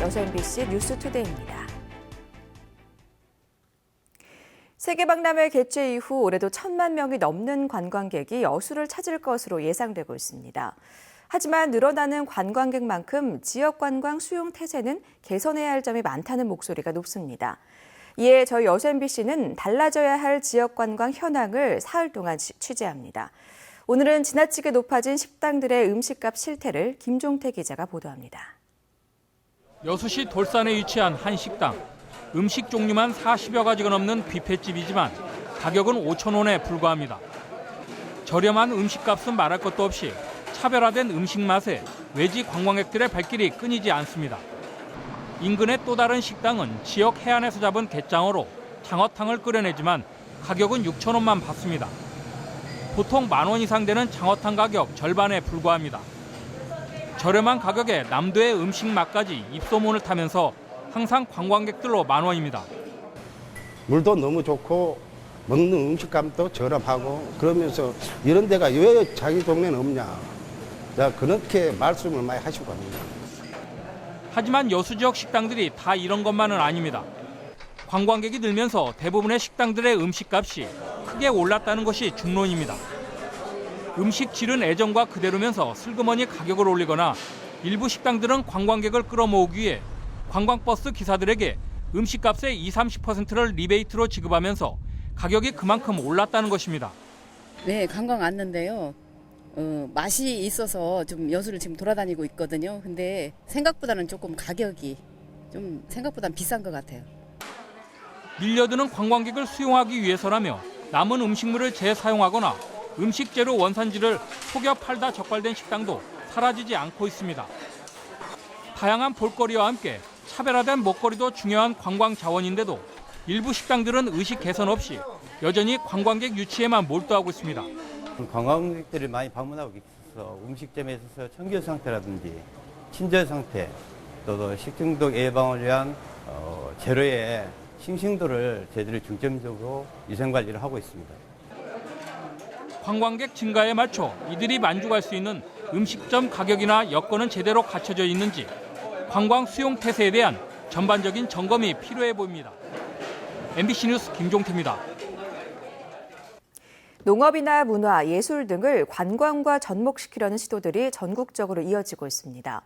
여수 MBC 뉴스투데이입니다. 세계박람회 개최 이후 올해도 1,000만 명이 넘는 관광객이 여수를 찾을 것으로 예상되고 있습니다. 하지만 늘어나는 관광객만큼 지역관광 수용 태세는 개선해야 할 점이 많다는 목소리가 높습니다. 이에 저희 여수 MBC는 달라져야 할 지역관광 현황을 사흘 동안 취재합니다. 오늘은 지나치게 높아진 식당들의 음식값 실태를 김종태 기자가 보도합니다. 여수시 돌산에 위치한 한 식당. 음식 종류만 40여 가지가 넘는 뷔페집이지만 가격은 5,000원에 불과합니다. 저렴한 음식값은 말할 것도 없이 차별화된 음식 맛에 외지 관광객들의 발길이 끊이지 않습니다. 인근의 또 다른 식당은 지역 해안에서 잡은 갯장어로 장어탕을 끓여내지만 가격은 6,000원만 받습니다. 보통 10,000원 이상 되는 장어탕 가격 절반에 불과합니다. 저렴한 가격에 남도의 음식 맛까지 입소문을 타면서 항상 관광객들로 만원입니다. 물도 너무 좋고 먹는 음식값도 저렴하고 그러면서 이런 데가 왜 자기 동네는 없냐. 그렇게 말씀을 많이 하시고 합니다. 하지만 여수 지역 식당들이 다 이런 것만은 아닙니다. 관광객이 늘면서 대부분의 식당들의 음식값이 크게 올랐다는 것이 중론입니다. 음식 질은 예전과 그대로면서 슬그머니 가격을 올리거나 일부 식당들은 관광객을 끌어모으기 위해 관광버스 기사들에게 음식값의 20-30%를 리베이트로 지급하면서 가격이 그만큼 올랐다는 것입니다. 네, 관광 왔는데요. 맛이 있어서 좀 여수를 지금 돌아다니고 있거든요. 근데 생각보다는 조금 가격이 좀 생각보다는 비싼 것 같아요. 밀려드는 관광객을 수용하기 위해서라며 남은 음식물을 재사용하거나 음식 재료 원산지를 속여 팔다 적발된 식당도 사라지지 않고 있습니다. 다양한 볼거리와 함께 차별화된 먹거리도 중요한 관광 자원인데도 일부 식당들은 의식 개선 없이 여전히 관광객 유치에만 몰두하고 있습니다. 관광객들이 많이 방문하고 있어서 음식점에 있어서 청결 상태라든지 친절 상태, 또 식중독 예방을 위한 재료의 싱싱도를 저희들이 중점적으로 위생관리를 하고 있습니다. 관광객 증가에 맞춰 이들이 만족할 수 있는 음식점 가격이나 여건은 제대로 갖춰져 있는지 관광 수용 태세에 대한 전반적인 점검이 필요해 보입니다. MBC 뉴스 김종태입니다. 농업이나 문화, 예술 등을 관광과 접목시키려는 시도들이 전국적으로 이어지고 있습니다.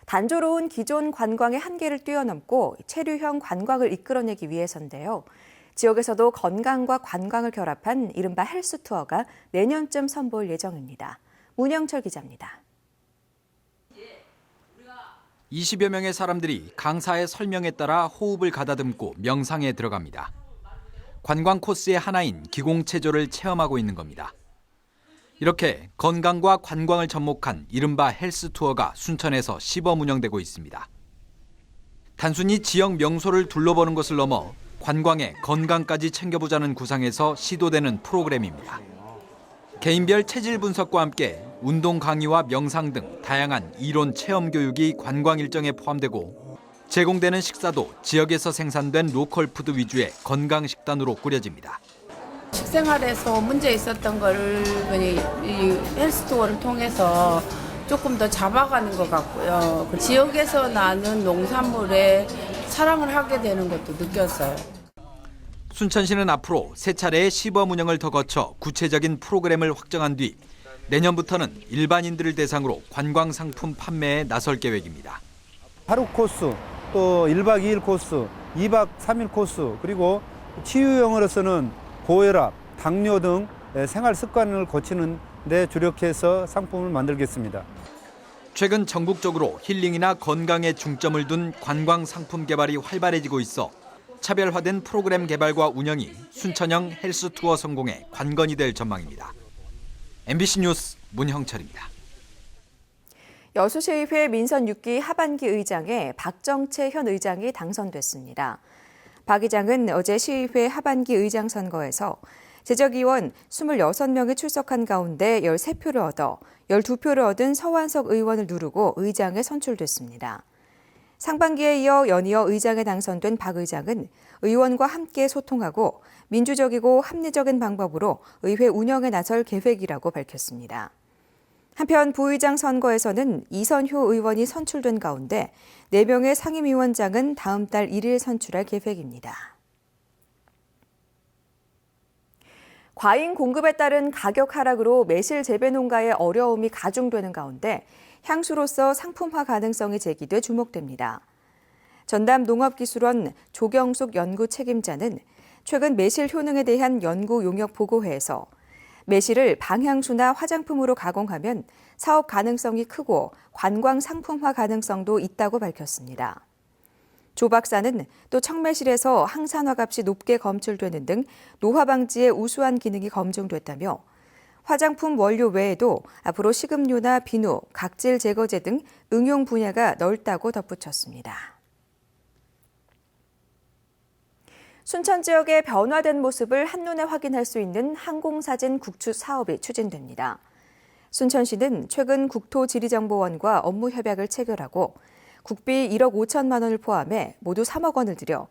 단조로운 기존 관광의 한계를 뛰어넘고 체류형 관광을 이끌어내기 위해서인데요. 지역에서도 건강과 관광을 결합한 이른바 헬스 투어가 내년쯤 선보일 예정입니다. 문영철 기자입니다. 20여 명의 사람들이 강사의 설명에 따라 호흡을 가다듬고 명상에 들어갑니다. 관광 코스의 하나인 기공체조를 체험하고 있는 겁니다. 이렇게 건강과 관광을 접목한 이른바 헬스 투어가 순천에서 시범 운영되고 있습니다. 단순히 지역 명소를 둘러보는 것을 넘어 관광에 건강까지 챙겨보자는 구상에서 시도되는 프로그램입니다. 개인별 체질 분석과 함께 운동 강의와 명상 등 다양한 이론 체험 교육이 관광 일정에 포함되고 제공되는 식사도 지역에서 생산된 로컬 푸드 위주의 건강 식단으로 꾸려집니다. 식생활에서 문제 있었던 거를 이 헬스 투어를 통해서 조금 더 잡아가는 것 같고요. 그 지역에서 나는 농산물에 사랑을 하게 되는 것도 느꼈어요. 순천시는 앞으로 3차례의 시범 운영을 더 거쳐 구체적인 프로그램을 확정한 뒤 내년부터는 일반인들을 대상으로 관광 상품 판매에 나설 계획입니다. 하루 코스, 또 1박 2일 코스, 2박 3일 코스, 그리고 치유형으로서는 고혈압, 당뇨 등 생활 습관을 고치는 데 주력해서 상품을 만들겠습니다. 최근 전국적으로 힐링이나 건강에 중점을 둔 관광 상품 개발이 활발해지고 있어 차별화된 프로그램 개발과 운영이 순천형 헬스 투어 성공의 관건이 될 전망입니다. MBC 뉴스 문형철입니다. 여수시의회 민선 6기 하반기 의장에 박정채 현 의장이 당선됐습니다. 박 의장은 어제 시의회 하반기 의장 선거에서 제적의원 26명이 출석한 가운데 13표를 얻어 12표를 얻은 서완석 의원을 누르고 의장에 선출됐습니다. 상반기에 이어 연이어 의장에 당선된 박 의장은 의원과 함께 소통하고 민주적이고 합리적인 방법으로 의회 운영에 나설 계획이라고 밝혔습니다. 한편 부의장 선거에서는 이선효 의원이 선출된 가운데 4명의 상임위원장은 다음 달 1일 선출할 계획입니다. 과잉 공급에 따른 가격 하락으로 매실 재배 농가의 어려움이 가중되는 가운데 향수로서 상품화 가능성이 제기돼 주목됩니다. 전담 농업기술원 조경숙 연구 책임자는 최근 매실 효능에 대한 연구 용역 보고회에서 매실을 방향수나 화장품으로 가공하면 사업 가능성이 크고 관광 상품화 가능성도 있다고 밝혔습니다. 조 박사는 또 청매실에서 항산화 값이 높게 검출되는 등 노화 방지에 우수한 기능이 검증됐다며 화장품 원료 외에도 앞으로 식음료나 비누, 각질 제거제 등 응용 분야가 넓다고 덧붙였습니다. 순천 지역의 변화된 모습을 한눈에 확인할 수 있는 항공사진 국추 사업이 추진됩니다. 순천시는 최근 국토지리정보원과 업무 협약을 체결하고 국비 1억 5천만 원을 포함해 모두 3억 원을 들여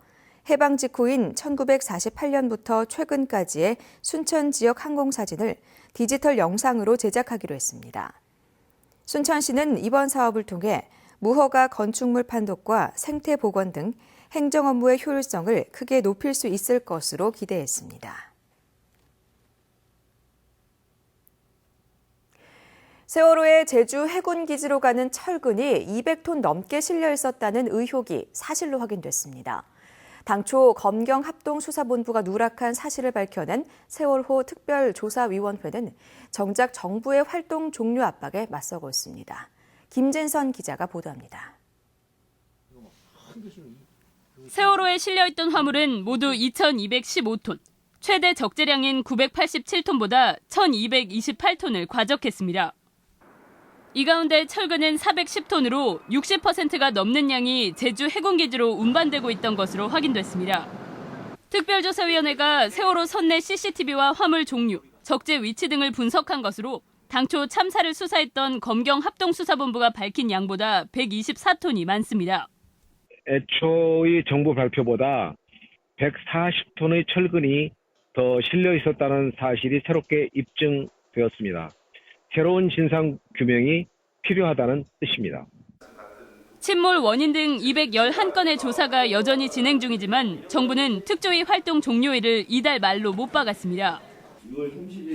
해방 직후인 1948년부터 최근까지의 순천 지역 항공사진을 디지털 영상으로 제작하기로 했습니다. 순천시는 이번 사업을 통해 무허가 건축물 판독과 생태 복원 등 행정 업무의 효율성을 크게 높일 수 있을 것으로 기대했습니다. 세월호의 제주 해군기지로 가는 철근이 200톤 넘게 실려 있었다는 의혹이 사실로 확인됐습니다. 당초 검경합동수사본부가 누락한 사실을 밝혀낸 세월호 특별조사위원회는 정작 정부의 활동 종료 압박에 맞서고 있습니다. 김진선 기자가 보도합니다. 세월호에 실려있던 화물은 모두 2,215톤, 최대 적재량인 987톤보다 1,228톤을 과적했습니다. 이 가운데 철근은 410톤으로 60%가 넘는 양이 제주 해군기지로 운반되고 있던 것으로 확인됐습니다. 특별조사위원회가 세월호 선내 CCTV와 화물 종류, 적재 위치 등을 분석한 것으로 당초 참사를 수사했던 검경합동수사본부가 밝힌 양보다 124톤이 많습니다. 애초의 정부 발표보다 140톤의 철근이 더 실려 있었다는 사실이 새롭게 입증되었습니다. 새로운 진상 규명이 필요하다는 뜻입니다. 침몰 원인 등 211건의 조사가 여전히 진행 중이지만 정부는 특조위 활동 종료일을 이달 말로 못 박았습니다.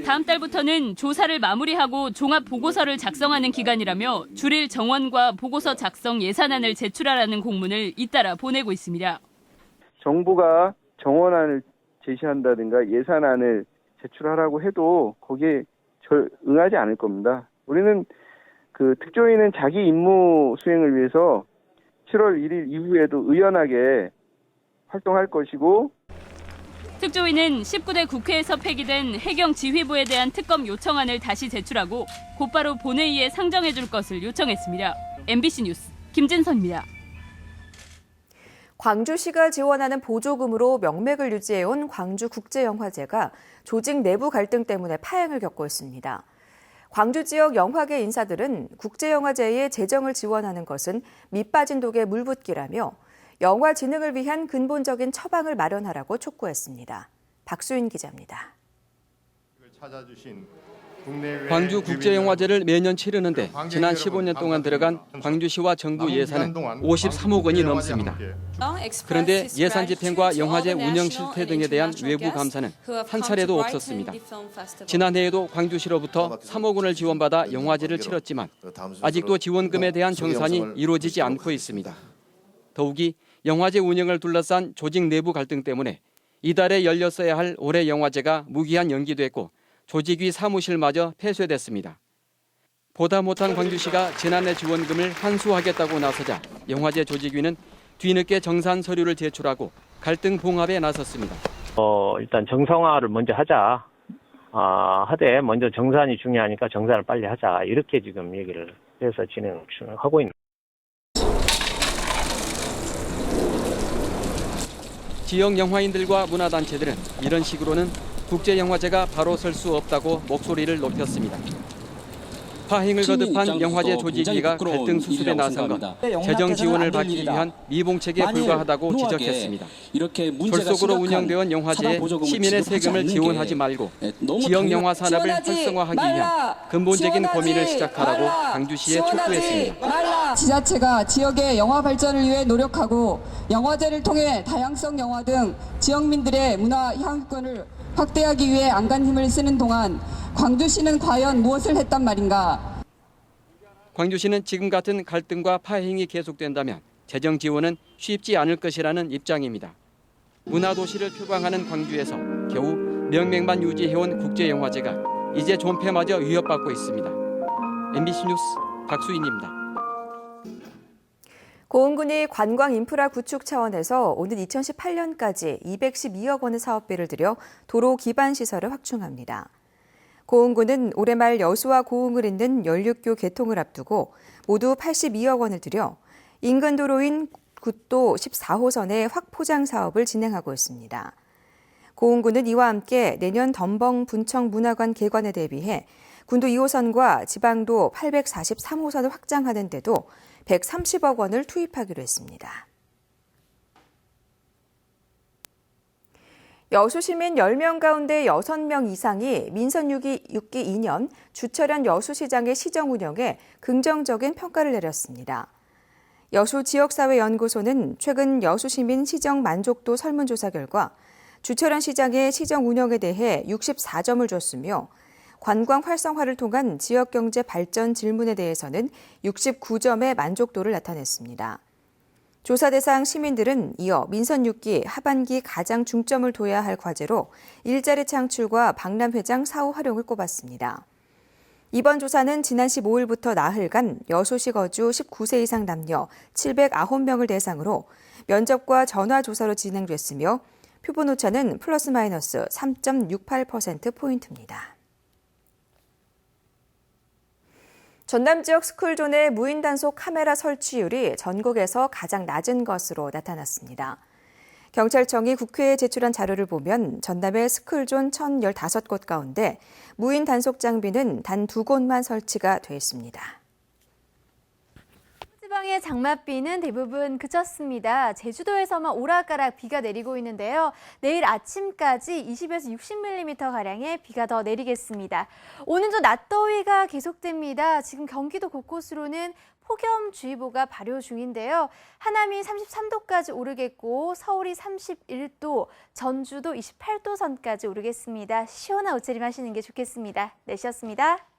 다음 달부터는 조사를 마무리하고 종합 보고서를 작성하는 기간이라며 줄일 정원과 보고서 작성 예산안을 제출하라는 공문을 잇따라 보내고 있습니다. 정부가 정원안을 제시한다든가 예산안을 제출하라고 해도 거기에 응하지 않을 겁니다. 우리는 특조위는 자기 임무 수행을 위해서 7월 1일 이후에도 의연하게 활동할 것이고, 특조위는 19대 국회에서 폐기된 해경지휘부에 대한 특검 요청안을 다시 제출하고 곧바로 본회의에 상정해 줄 것을 요청했습니다. MBC 뉴스 김진선입니다. 광주시가 지원하는 보조금으로 명맥을 유지해온 광주국제영화제가 조직 내부 갈등 때문에 파행을 겪고 있습니다. 광주 지역 영화계 인사들은 국제영화제의 재정을 지원하는 것은 밑빠진 독에 물붓기라며 영화 진흥을 위한 근본적인 처방을 마련하라고 촉구했습니다. 박수인 기자입니다. 광주국제영화제를 매년 치르는데 지난 15년 동안 들어간 광주시와 정부 예산은 53억 원이 넘습니다. 그런데 예산 집행과 영화제 운영 실태 등에 대한 외부 감사는 한 차례도 없었습니다. 지난해에도 광주시로부터 3억 원을 지원받아 영화제를 치렀지만 아직도 지원금에 대한 정산이 이루어지지 않고 있습니다. 더욱이 영화제 운영을 둘러싼 조직 내부 갈등 때문에 이달에 열렸어야 할 올해 영화제가 무기한 연기됐고 조직위 사무실마저 폐쇄됐습니다. 보다 못한 광주시가 지난해 지원금을 환수하겠다고 나서자 영화제 조직위는 뒤늦게 정산 서류를 제출하고 갈등 봉합에 나섰습니다. 일단 정상화를 먼저 하자. 하되 먼저 정산이 중요하니까 정산을 빨리 하자. 이렇게 지금 얘기를 해서 진행하고 있는. 지역 영화인들과 문화단체들은 이런 식으로는 국제영화제가 바로 설 수 없다고 목소리를 높였습니다. 파행을 거듭한 영화제 조직위가 갈등 수습에 나선 건 재정 지원을 받기 위한 미봉책에 불과하다고 지적했습니다. 졸속으로 운영되온 영화제에 시민의 세금을 지원하지 말고 지역 영화 산업을 활성화하기 위한 근본적인 고민을 시작하라고 광주시에 촉구했습니다. 지자체가 지역의 영화 발전을 위해 노력하고 영화제를 통해 다양성 영화 등 지역민들의 문화 향유권을 확대하기 위해 안간 힘을 쓰는 동안 광주시는 과연 무엇을 했단 말인가? 광주시는 지금 같은 갈등과 파행이 계속된다면 재정 지원은 쉽지 않을 것이라는 입장입니다. 문화도시를 표방하는 광주에서 겨우 명맥만 유지해온 국제영화제가 이제 존폐마저 위협받고 있습니다. MBC 뉴스 박수인입니다. 고흥군이 관광 인프라 구축 차원에서 오는 2018년까지 212억 원의 사업비를 들여 도로 기반 시설을 확충합니다. 고흥군은 올해 말 여수와 고흥을 잇는 연륙교 개통을 앞두고 모두 82억 원을 들여 인근 도로인 국도 14호선의 확포장 사업을 진행하고 있습니다. 고흥군은 이와 함께 내년 덤벙 분청 문화관 개관에 대비해 군도 2호선과 지방도 843호선을 확장하는 데도 130억 원을 투입하기로 했습니다. 여수 시민 10명 가운데 6명 이상이 민선 6기 2년 주철현 여수시장의 시정 운영에 긍정적인 평가를 내렸습니다. 여수 지역사회연구소는 최근 여수시민 시정 만족도 설문조사 결과 주철현 시장의 시정 운영에 대해 64점을 줬으며 관광 활성화를 통한 지역경제 발전 질문에 대해서는 69점의 만족도를 나타냈습니다. 조사 대상 시민들은 이어 민선 6기 하반기 가장 중점을 둬야 할 과제로 일자리 창출과 박람회장 사후 활용을 꼽았습니다. 이번 조사는 지난 15일부터 나흘간 여수시 거주 19세 이상 남녀 709명을 대상으로 면접과 전화 조사로 진행됐으며 표본 오차는 플러스 마이너스 3.68%포인트입니다. 전남 지역 스쿨존의 무인 단속 카메라 설치율이 전국에서 가장 낮은 것으로 나타났습니다. 경찰청이 국회에 제출한 자료를 보면 전남의 스쿨존 1,015곳 가운데 무인 단속 장비는 단 2곳만 설치가 돼 있습니다. 지방의 장맛비는 대부분 그쳤습니다. 제주도에서만 오락가락 비가 내리고 있는데요. 내일 아침까지 20에서 60mm가량의 비가 더 내리겠습니다. 오늘도 낮더위가 계속됩니다. 지금 경기도 곳곳으로는 폭염주의보가 발효 중인데요. 하남이 33도까지 오르겠고 서울이 31도, 전주도 28도 선까지 오르겠습니다. 시원한 옷차림 하시는 게 좋겠습니다. 내시였습니다.